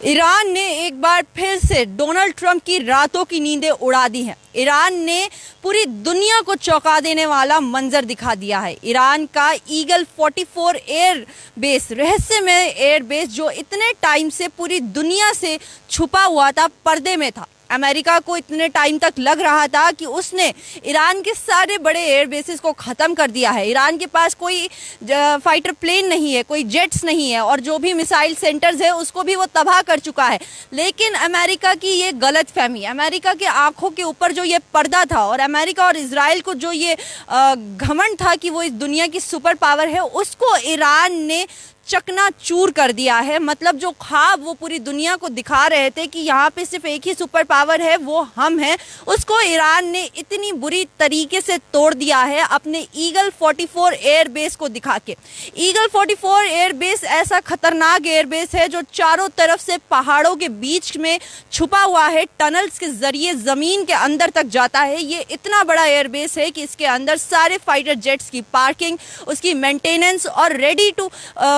Iran ने एक बार फिर से डोनाल्ड ट्रंप की रातों की नींदें उड़ा दी हैं। ईरान ने पूरी दुनिया को चौंका देने वाला मंजर दिखा दिया है। ईरान का ईगल 44 एयर बेस, रहस्यमय एयर बेस जो इतने टाइम से पूरी दुनिया से छुपा हुआ था, पर्दे में था। अमेरिका को इतने टाइम तक लग रहा था कि उसने ईरान के सारे बड़े एयर बेसिस को ख़त्म कर दिया है। ईरान के पास कोई फाइटर प्लेन नहीं है, कोई जेट्स नहीं है, और जो भी मिसाइल सेंटर्स है उसको भी वो तबाह कर चुका है। लेकिन अमेरिका की ये गलत फहमी, अमेरिका के आंखों के ऊपर जो ये पर्दा था, और अमेरिका और इजराइल को जो ये घमंड था कि वो इस दुनिया की सुपर पावर है, उसको ईरान ने चकनाचूर कर दिया है। मतलब जो ख्वाब वो पूरी दुनिया को दिखा रहे थे कि यहाँ पे सिर्फ एक ही सुपर पावर है, वो हम हैं, उसको ईरान ने इतनी बुरी तरीके से तोड़ दिया है अपने ईगल 44 एयर बेस को दिखा के। ईगल 44 एयर बेस ऐसा खतरनाक एयर बेस है जो चारों तरफ से पहाड़ों के बीच में छुपा हुआ है, टनल्स के जरिए ज़मीन के अंदर तक जाता है। ये इतना बड़ा एयर बेस है कि इसके अंदर सारे फाइटर जेट्स की पार्किंग, उसकी मेंटेनेंस और रेडी टू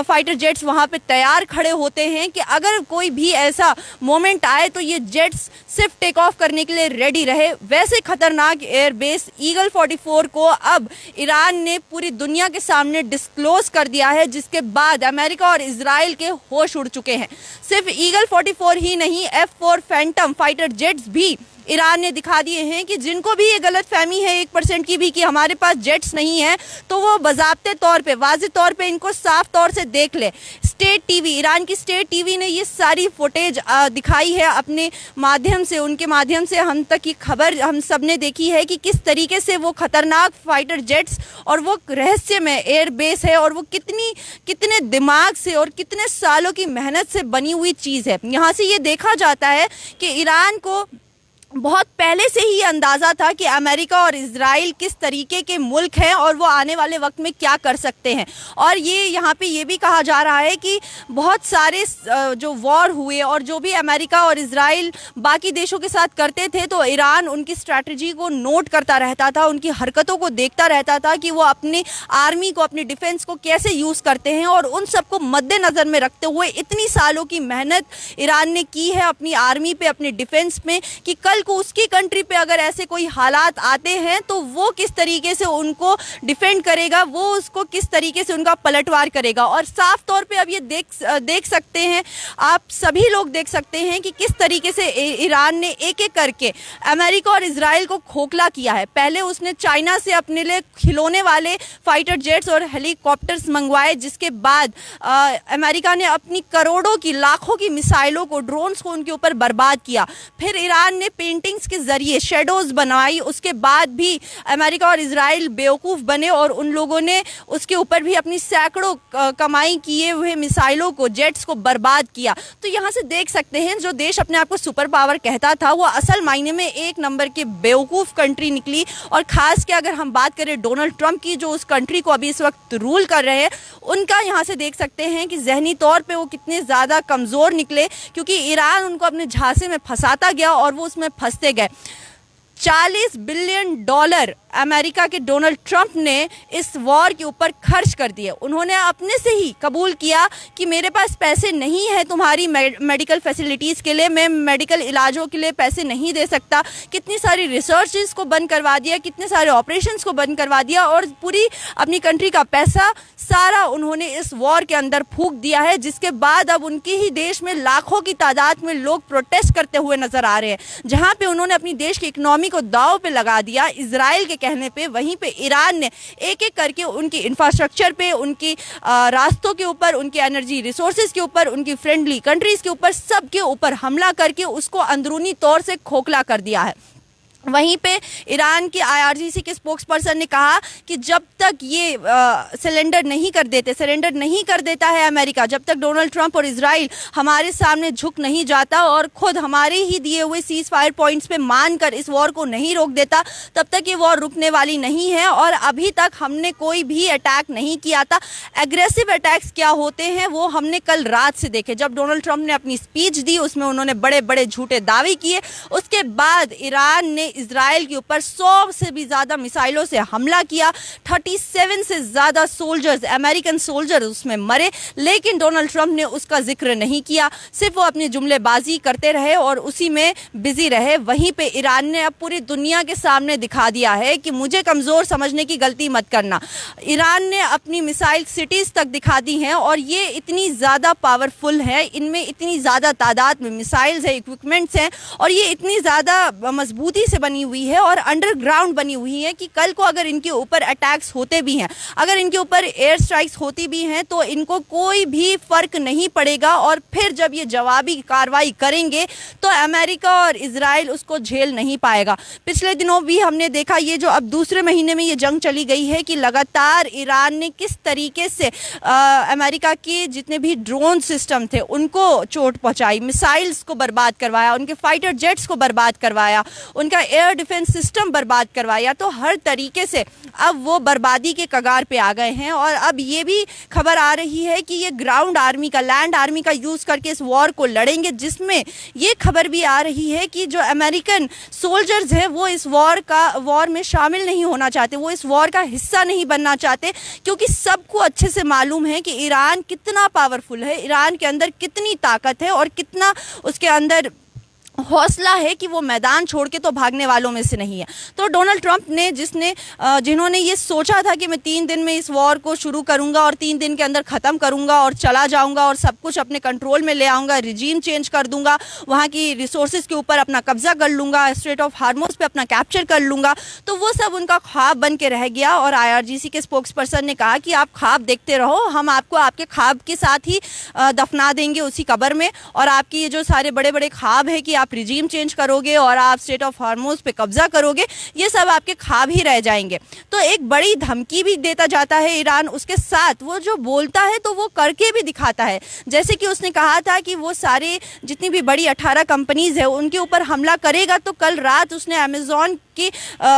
फाइटर जेट्स वहां पे तैयार खड़े होते हैं कि अगर कोई भी ऐसा मोमेंट आए तो ये जेट्स सिर्फ टेक ऑफ करने के लिए रेडी रहे। वैसे खतरनाक एयर बेस ईगल 44 को अब ईरान ने पूरी दुनिया के सामने डिस्क्लोज कर दिया है, जिसके बाद अमेरिका और इजराइल के होश उड़ चुके हैं। सिर्फ ईगल 44 ही नहीं, F4 फैंटम फाइटर जेट्स भी ईरान ने दिखा दिए हैं कि जिनको भी ये गलत फहमी है 1% की भी कि हमारे पास जेट्स नहीं है, तो वो बाज़ाब्ते तौर पे, वाज़ेह तौर पे इनको साफ तौर से देख ले। स्टेट टीवी, ईरान की स्टेट टीवी ने ये सारी फुटेज दिखाई है अपने माध्यम से, उनके माध्यम से हम तक की खबर हम सब ने देखी है कि किस तरीके से वो खतरनाक फाइटर जेट्स और वो रहस्यमय एयर बेस है, और वो कितने दिमाग से और कितने सालों की मेहनत से बनी हुई चीज़ है। यहाँ से ये देखा जाता है कि ईरान को बहुत पहले से ही अंदाज़ा था कि अमेरिका और इजराइल किस तरीके के मुल्क हैं और वो आने वाले वक्त में क्या कर सकते हैं। और ये यहाँ पे ये भी कहा जा रहा है कि बहुत सारे जो वॉर हुए और जो भी अमेरिका और इजराइल बाकी देशों के साथ करते थे, तो ईरान उनकी स्ट्रैटेजी को नोट करता रहता था, उनकी हरकतों को देखता रहता था कि वो अपनी आर्मी को, अपनी डिफेंस को कैसे यूज़ करते हैं, और उन सबको मद्देनज़र में रखते हुए इतनी सालों की मेहनत ईरान ने की है अपनी आर्मी पे, अपने डिफेंस में, कि कल को उसकी कंट्री पे अगर ऐसे कोई हालात आते हैं तो वो किस तरीके से उनको डिफेंड करेगा, वो उसको किस तरीके से उनका पलटवार करेगा। और साफ तौर पे अब ये देख सकते हैं, आप सभी लोग देख सकते हैं कि किस तरीके से ईरान ने एक एक करके अमेरिका और इजराइल को खोखला किया है। पहले उसने चाइना से अपने लिए खिलौने वाले फाइटर जेट्स और हेलीकॉप्टर्स मंगवाए, जिसके बाद अमेरिका ने अपनी करोड़ों की, लाखों की मिसाइलों को, ड्रोन्स को उनके ऊपर बर्बाद किया। फिर ईरान ने पेंटिंग्स के जरिए शेडोज बनाई, उसके बाद भी अमेरिका और इजराइल बेवकूफ़ बने और उन लोगों ने उसके ऊपर भी अपनी सैकड़ों कमाई किए हुए मिसाइलों को, जेट्स को बर्बाद किया। तो यहाँ से देख सकते हैं जो देश अपने आप को सुपर पावर कहता था, वो असल मायने में एक नंबर के बेवकूफ़ कंट्री निकली। और ख़ास के अगर हम बात करें डोनाल्ड ट्रंप की, जो उस कंट्री को अभी इस वक्त रूल कर रहे हैं, उनका यहाँ से देख सकते हैं कि जहनी तौर पर वो कितने ज़्यादा कमज़ोर निकले, क्योंकि ईरान उनको अपने झांसे में फंसाता गया और वो उसमें फंसते गए। $40 बिलियन अमेरिका के डोनाल्ड ट्रंप ने इस वॉर के ऊपर खर्च कर दिए। उन्होंने अपने से ही कबूल किया कि मेरे पास पैसे नहीं है तुम्हारी मेडिकल फैसिलिटीज़ के लिए, मैं मेडिकल इलाजों के लिए पैसे नहीं दे सकता। कितनी सारी रिसर्चेस को बंद करवा दिया, कितने सारे ऑपरेशंस को बंद करवा दिया, और पूरी अपनी कंट्री का पैसा सारा उन्होंने इस वॉर के अंदर फूंक दिया है, जिसके बाद अब उनके ही देश में लाखों की तादाद में लोग प्रोटेस्ट करते हुए नजर आ रहे हैं। जहां पे उन्होंने अपनी देश की इकोनॉमी को दांव पे लगा दिया इजराइल के कहने पे, वहीं पे ईरान ने एक एक करके उनकी इंफ्रास्ट्रक्चर पे, उनकी रास्तों के ऊपर, उनके एनर्जी रिसोर्सेज के ऊपर, उनकी फ्रेंडली कंट्रीज के ऊपर, सब के ऊपर हमला करके उसको अंदरूनी तौर से खोखला कर दिया है। वहीं पे ईरान के IRGC के स्पोक्स पर्सन ने कहा कि जब तक ये सरेंडर नहीं कर देता है अमेरिका, जब तक डोनाल्ड ट्रंप और इजराइल हमारे सामने झुक नहीं जाता और खुद हमारे ही दिए हुए सीज फायर पॉइंट्स पे मानकर इस वॉर को नहीं रोक देता, तब तक ये वॉर रुकने वाली नहीं है। और अभी तक हमने कोई भी अटैक नहीं किया था। एग्रेसिव अटैक्स क्या होते हैं वो हमने कल रात से देखे, जब डोनाल्ड ट्रंप ने अपनी स्पीच दी, उसमें उन्होंने बड़े बड़े झूठे दावे किए। उसके बाद ईरान ने इजराइल के ऊपर 100 से भी ज़्यादा मिसाइलों से हमला किया। 37 से ज़्यादा सोल्जर्स, अमेरिकन सोल्जर उसमें मरे, लेकिन डोनाल्ड ट्रंप ने उसका जिक्र नहीं किया। सिर्फ वो अपनी जुमलेबाजी करते रहे और उसी में बिजी रहे। वहीं पे ईरान ने अब पूरी दुनिया के सामने दिखा दिया है कि मुझे कमज़ोर समझने की गलती मत करना। ईरान ने अपनी मिसाइल सिटीज़ तक दिखा दी हैं और ये इतनी ज़्यादा पावरफुल है, इनमें इतनी ज़्यादा तादाद में मिसाइल्स है, इक्विपमेंट्स हैं और ये इतनी ज़्यादा मजबूती से बनी हुई है और अंडरग्राउंड बनी हुई है कि कल को अगर इनके ऊपर अटैक्स होते भी हैं, अगर इनके ऊपर एयर स्ट्राइक्स होती भी हैं, तो इनको कोई भी फ़र्क नहीं पड़ेगा। और फिर जब ये जवाबी कार्रवाई करेंगे तो अमेरिका और इजराइल उसको झेल नहीं पाएगा। पिछले दिनों भी हमने देखा, ये जो अब दूसरे महीने में ये जंग चली गई है, कि लगातार ईरान ने किस तरीके से अमेरिका के जितने भी ड्रोन सिस्टम थे उनको चोट पहुंचाई, मिसाइल्स को बर्बाद करवाया, उनके फाइटर जेट्स को बर्बाद करवाया, उनका एयर डिफेंस सिस्टम बर्बाद करवाया। तो हर तरीके से अब वो बर्बादी के कगार पे आ गए हैं। और अब ये भी खबर आ रही है कि ये ग्राउंड आर्मी का, लैंड आर्मी का यूज़ करके इस वॉर को लड़ेंगे, जिसमें ये खबर भी आ रही है कि जो अमेरिकन सोल्जर्स हैं वो इस वॉर में शामिल नहीं होना चाहते, वो इस वॉर का हिस्सा नहीं बनना चाहते, क्योंकि सबको अच्छे से मालूम है कि ईरान कितना पावरफुल है, ईरान के अंदर कितनी ताकत है और कितना उसके अंदर हौसला है कि वो मैदान छोड़ के तो भागने वालों में से नहीं है। तो डोनाल्ड ट्रंप ने जिन्होंने ये सोचा था कि मैं 3 दिन में इस वॉर को शुरू करूंगा और 3 दिन के अंदर ख़त्म करूंगा और चला जाऊंगा और सब कुछ अपने कंट्रोल में ले आऊंगा, रिजीम चेंज कर दूंगा, वहाँ की रिसोर्सेज के ऊपर अपना कब्जा कर लूंगा, स्ट्रेट ऑफ हार्मोज पे अपना कैप्चर कर लूंगा, तो वो सब उनका ख्वाब बन के रह गया। और IRGC के स्पोक्स पर्सन ने कहा कि आप ख्वाब देखते रहो, हम आपको आपके ख्वाब के साथ ही दफना देंगे उसी कब्र में, और आपकी ये जो सारे बड़े बड़े ख्वाब है कि आप रिजीम चेंज करोगे और आप स्टेट ऑफ हार्मोज पे कब्जा करोगे, ये सब आपके ख्वाब ही रह जाएंगे। तो एक बड़ी धमकी भी देता जाता है ईरान, उसके साथ वो जो बोलता है तो वो करके भी दिखाता है। जैसे कि उसने कहा था कि वो सारे जितनी भी बड़ी 18 कंपनीज है उनके ऊपर हमला करेगा, तो कल रात उसने अमेजॉन की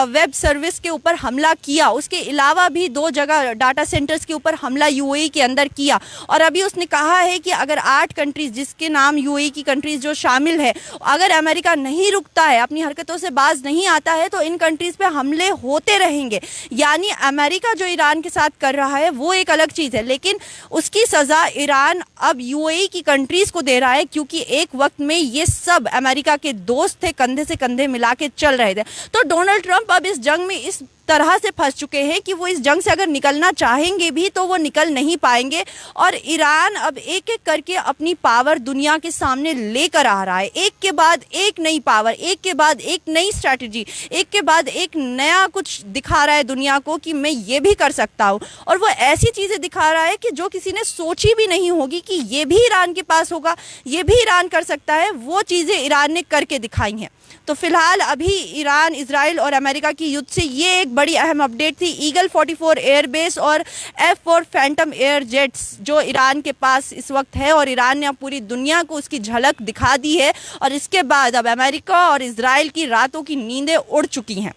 वेब सर्विस के ऊपर हमला किया। उसके अलावा भी 2 जगह डाटा सेंटर्स के ऊपर हमला UAE के अंदर किया। और अभी उसने कहा है कि अगर 8 कंट्रीज, जिसके नाम UAE की कंट्रीज जो शामिल है, अगर अमेरिका नहीं रुकता है, अपनी हरकतों से बाज नहीं आता है, तो इन कंट्रीज पे हमले होते रहेंगे। यानी अमेरिका जो ईरान के साथ कर रहा है वो एक अलग चीज़ है, लेकिन उसकी सज़ा ईरान अब UAE की कंट्रीज को दे रहा है, क्योंकि एक वक्त में ये सब अमेरिका के दोस्त थे, कंधे से कंधे मिला के चल रहे थे। तो डोनाल्ड ट्रंप अब इस जंग में इस तरह से फंस चुके हैं कि वो इस जंग से अगर निकलना चाहेंगे भी तो वो निकल नहीं पाएंगे। और ईरान अब एक एक करके अपनी पावर दुनिया के सामने लेकर आ रहा है, एक के बाद एक नई पावर, एक के बाद एक नई स्ट्रैटेजी, एक के बाद एक नया कुछ दिखा रहा है दुनिया को कि मैं ये भी कर सकता हूँ। और वो ऐसी चीज़ें दिखा रहा है कि जो किसी ने सोची भी नहीं होगी कि ये भी ईरान के पास होगा, ये भी ईरान कर सकता है, वो चीज़ें ईरान ने करके दिखाई हैं। तो फिलहाल अभी ईरान, इजराइल और अमेरिका की युद्ध से ये एक बड़ी अहम अपडेट थी। ईगल 44 एयरबेस और F4 फैंटम एयर जेट्स जो ईरान के पास इस वक्त है, और ईरान ने अब पूरी दुनिया को उसकी झलक दिखा दी है। और इसके बाद अब अमेरिका और इजराइल की रातों की नींदें उड़ चुकी हैं।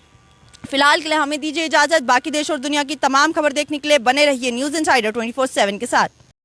फिलहाल के लिए हमें दीजिए इजाज़त। बाकी देश और दुनिया की तमाम खबर देखने के लिए बने रहिए न्यूज़ इनसाइडर 24/7 के साथ।